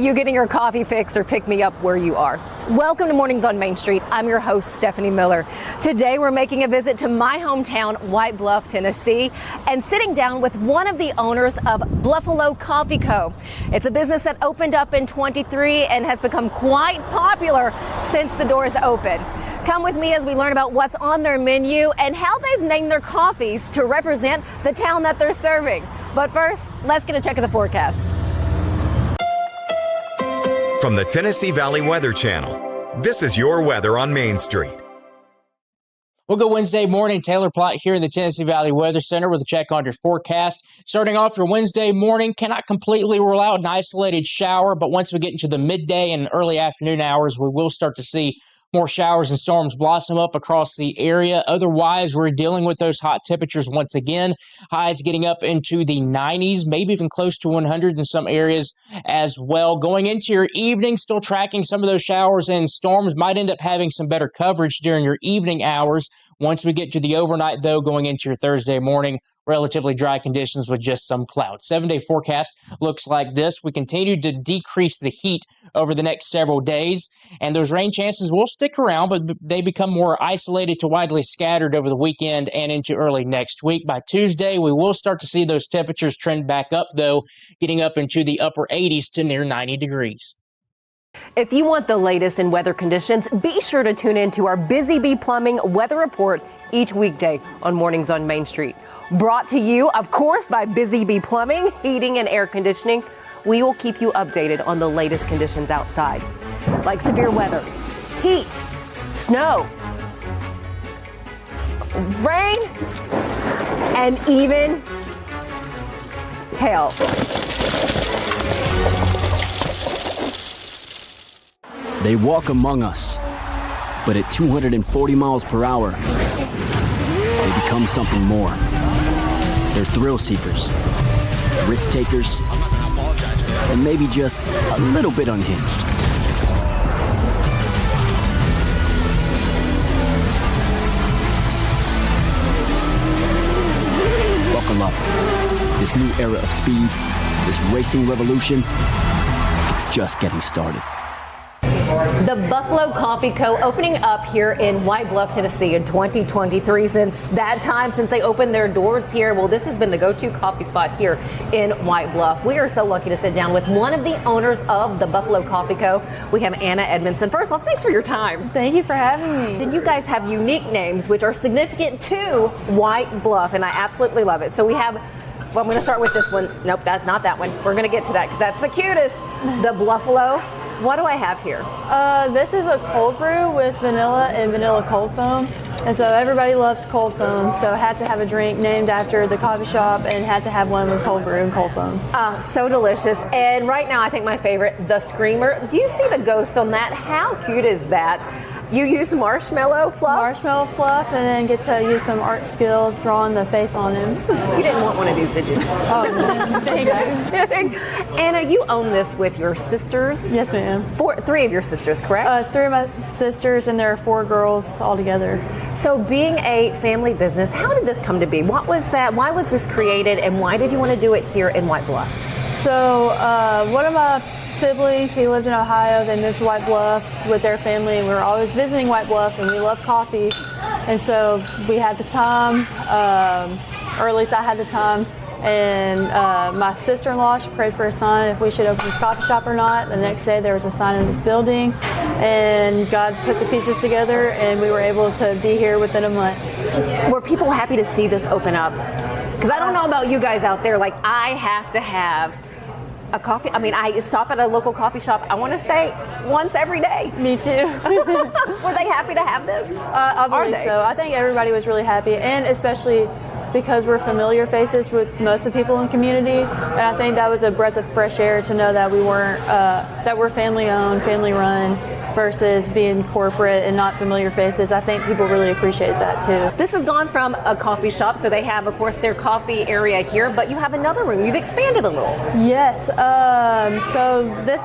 you getting your coffee fix or pick me up where you are. Welcome to Mornings on Main Street. I'm your host, Stephanie Miller. Today we're making a visit to my hometown, White Bluff, Tennessee, and sitting down with one of the owners of Bluffalo Coffee Co. It's a business that opened up in 23 and has become quite popular since the doors opened. Come with me as we learn about what's on their menu and how they've named their coffees to represent the town that they're serving. But first, let's get a check of the forecast. From the Tennessee Valley Weather Channel, this is your weather on Main Street. We'll go Wednesday morning. Taylor Plott here in the Tennessee Valley Weather Center with a check on your forecast. Starting off your Wednesday morning, cannot completely rule out an isolated shower, but once we get into the midday and early afternoon hours, we will start to see more showers and storms blossom up across the area. Otherwise, we're dealing with those hot temperatures once again. Highs getting up into the 90s, maybe even close to 100 in some areas as well. Going into your evening, still tracking some of those showers and storms. Might end up having some better coverage during your evening hours. Once we get to the overnight, though, going into your Thursday morning, relatively dry conditions with just some clouds. 7-day forecast looks like this. We continue to decrease the heat over the next several days, and those rain chances will stick around, but they become more isolated to widely scattered over the weekend and into early next week. By Tuesday, we will start to see those temperatures trend back up, though, getting up into the upper 80s to near 90 degrees. If you want the latest in weather conditions, be sure to tune in to our Busy Bee Plumbing weather report each weekday on Mornings on Main Street. Brought to you, of course, by Busy Bee Plumbing, Heating and Air Conditioning. We will keep you updated on the latest conditions outside, like severe weather, heat, snow, rain, and even hail. They walk among us, but at 240 miles per hour, they become something more. They're thrill seekers, risk takers, and maybe just a little bit unhinged. Buckle up. This new era of speed, this racing revolution, it's just getting started. The Bluffalo Coffee Co. opening up here in White Bluff, Tennessee in 2023. Since that time, since they opened their doors here, well, this has been the go-to coffee spot here in White Bluff. We are so lucky to sit down with one of the owners of the Bluffalo Coffee Co. We have Anna Edmondson. First off, thanks for your time. Thank you for having me. And you guys have unique names which are significant to White Bluff, and I absolutely love it. So we have, well, I'm going to start with this one. Nope, that's not that one. We're going to get to that because that's the cutest. The Bluffalo. What do I have here? This is a cold brew with vanilla and vanilla cold foam. And so everybody loves cold foam. So I had to have a drink named after the coffee shop and had to have one with cold brew and cold foam. So delicious. And right now, I think my favorite, the Screamer. Do you see the ghost on that? How cute is that? You use marshmallow fluff? Marshmallow fluff, and then get to use some art skills drawing the face on him. You didn't want one of these, did you? Oh, thank you. Anna, you own this with your sisters? Yes, ma'am. Three of your sisters, correct? 3 of my sisters, and there are 4 girls all together. So being a family business, how did this come to be? What was that? Why was this created, and why did you want to do it here in White Bluff? So one of my siblings, he lived in Ohio, they moved to White Bluff with their family, and we were always visiting White Bluff, and we love coffee. And so we had the time, or at least I had the time, and my sister-in-law, she prayed for a sign if we should open this coffee shop or not. The next day there was a sign in this building, and God put the pieces together, and we were able to be here within a month. Were people happy to see this open up? Because I don't know about you guys out there, like I have to have a coffee. I mean, I stop at a local coffee shop, I want to say once every day. Me too. Were they happy to have this? I believe so. I think everybody was really happy, and especially because we're familiar faces with most of the people in the community. And I think that was a breath of fresh air to know that we weren't, that we're family owned, family run, versus being corporate and not familiar faces. I think people really appreciate that too. This has gone from a coffee shop, so they have, of course, their coffee area here, but you have another room. You've expanded a little. Yes. So this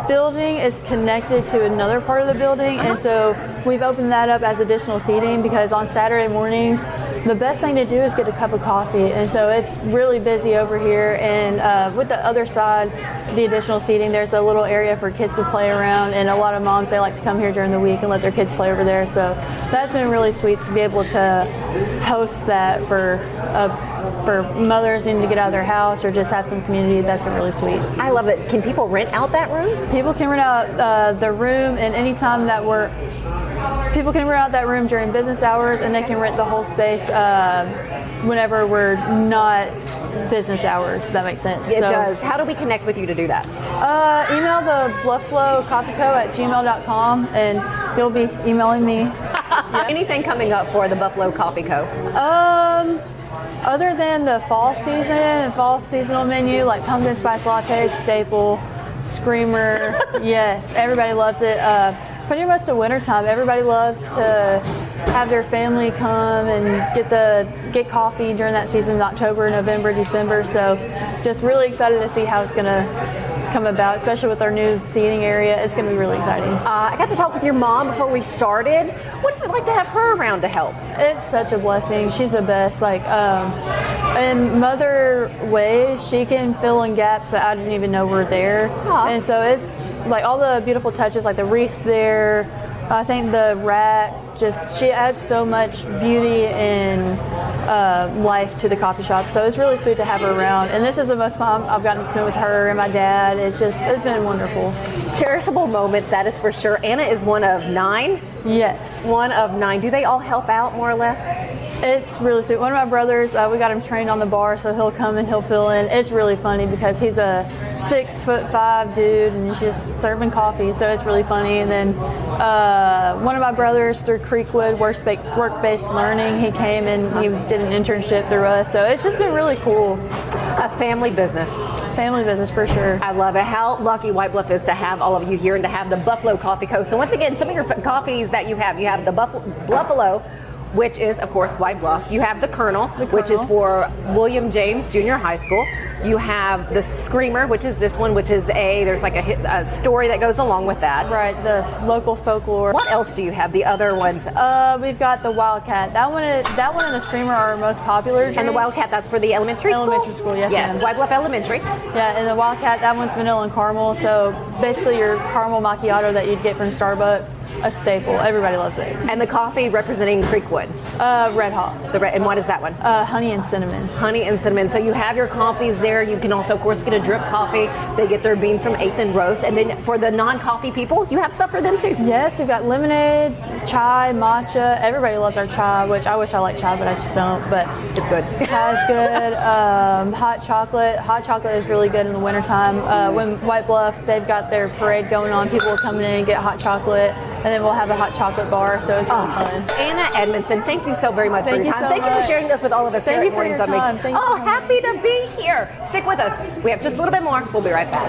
building is connected to another part of the building, and so we've opened that up as additional seating because on Saturday mornings the best thing to do is get a cup of coffee. And so it's really busy over here. And with the other side, the additional seating, there's a little area for kids to play around. And a lot of moms, they like to come here during the week and let their kids play over there. So that's been really sweet to be able to host that for mothers needing to get out of their house or just have some community. That's been really sweet. I love it. Can people rent out that room? People can rent out the room, and anytime that people can rent out that room during business hours, and they can rent the whole space whenever we're not business hours, if that makes sense. It does. How do we connect with you to do that? Email the Bluffalo Coffee Co at gmail.com, and you'll be emailing me. Yeah. Anything coming up for the Bluffalo Coffee Co? Other than the fall season and fall seasonal menu, like pumpkin spice latte, staple, screamer, yes, everybody loves it. Pretty much the wintertime, everybody loves to have their family come and get coffee during that season, October, November, December. So just really excited to see how it's going to come about, especially with our new seating area. It's going to be really exciting. I got to talk with your mom before we started. What is it like to have her around to help? It's such a blessing. She's the best. Like, in mother ways, she can fill in gaps that I didn't even know were there. Aww. And so it's like all the beautiful touches, like the wreath there. I think the rack, she adds so much beauty and life to the coffee shop. So it's really sweet to have her around. And this is the most fun I've gotten to spend with her and my dad. It's been wonderful. Cherishable moments, that is for sure. Anna is one of 9? Yes. One of 9. Do they all help out more or less? It's really sweet. One of my brothers, we got him trained on the bar, so he'll come and he'll fill in. It's really funny because he's a 6'5" dude and he's just serving coffee, so it's really funny. And then one of my brothers through Creekwood Work-Based Learning, he came and he did an internship through us, so it's just been really cool. A family business. Family business for sure. I love it. How lucky White Bluff is to have all of you here and to have the Bluffalo Coffee Co. So once again, some of your coffees that you have the Bluffalo, which is, of course, White Bluff. You have the Colonel, which is for William James Junior High School. You have the Screamer, which is this one, which is there's like a story that goes along with that. Right, the local folklore. What else do you have? The other ones? We've got the Wildcat. That one and the Screamer are our most popular drinks. And the Wildcat, that's for the elementary school? Elementary school, yes, yes, ma'am. White Bluff Elementary. Yeah, and the Wildcat, that one's vanilla and caramel. So basically your caramel macchiato that you'd get from Starbucks, a staple. Everybody loves it. And the coffee representing Creekwood? Red Hops. And what is that one? Honey and cinnamon. Honey and cinnamon. So you have your coffees there. You can also, of course, get a drip coffee. They get their beans from 8th and Roast. And then for the non-coffee people, you have stuff for them too. Yes, we've got lemonade, chai, matcha. Everybody loves our chai, which I wish I liked chai, but I just don't. But it's good. Chai is good. Hot chocolate. Hot chocolate is really good in the wintertime. When White Bluff, they've got their parade going on. People will come in and get hot chocolate. And then we'll have a hot chocolate bar, so it's really fun. Anna Edmondson, thank you so very much for your time. Thank you for sharing this with all of us here at Mornings on Main Street. Oh, happy to be here. Stick with us. We have just a little bit more. We'll be right back.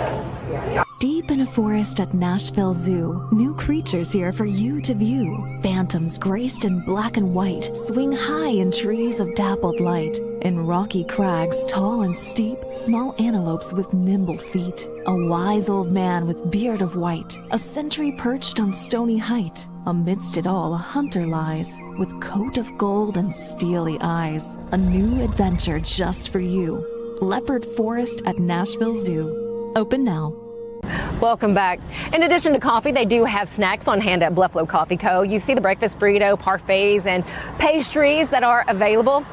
Deep in a forest at Nashville Zoo, new creatures here for you to view. Phantoms graced in black and white swing high in trees of dappled light. In rocky crags, tall and steep, small antelopes with nimble feet. A wise old man with beard of white, a sentry perched on stony height. Amidst it all, a hunter lies, with coat of gold and steely eyes. A new adventure just for you. Leopard Forest at Nashville Zoo. Open now. Welcome back. In addition to coffee, they do have snacks on hand at Bluffalo Coffee Co. You see the breakfast burrito, parfaits, and pastries that are available.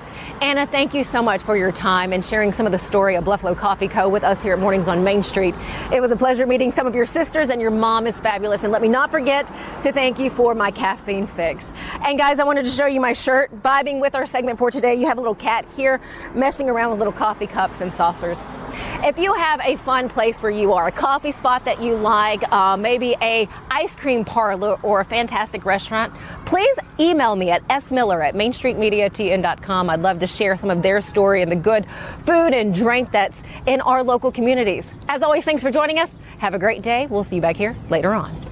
Anna, thank you so much for your time and sharing some of the story of Bluffalo Coffee Co. with us here at Mornings on Main Street. It was a pleasure meeting some of your sisters, and your mom is fabulous. And let me not forget to thank you for my caffeine fix. And guys, I wanted to show you my shirt, vibing with our segment for today. You have a little cat here messing around with little coffee cups and saucers. If you have a fun place where you are, a coffee spot that you like, maybe a ice cream parlor or a fantastic restaurant, please email me at smiller@mainstreetmediatn.com. I'd love to share some of their story and the good food and drink that's in our local communities. As always, thanks for joining us. Have a great day. We'll see you back here later on.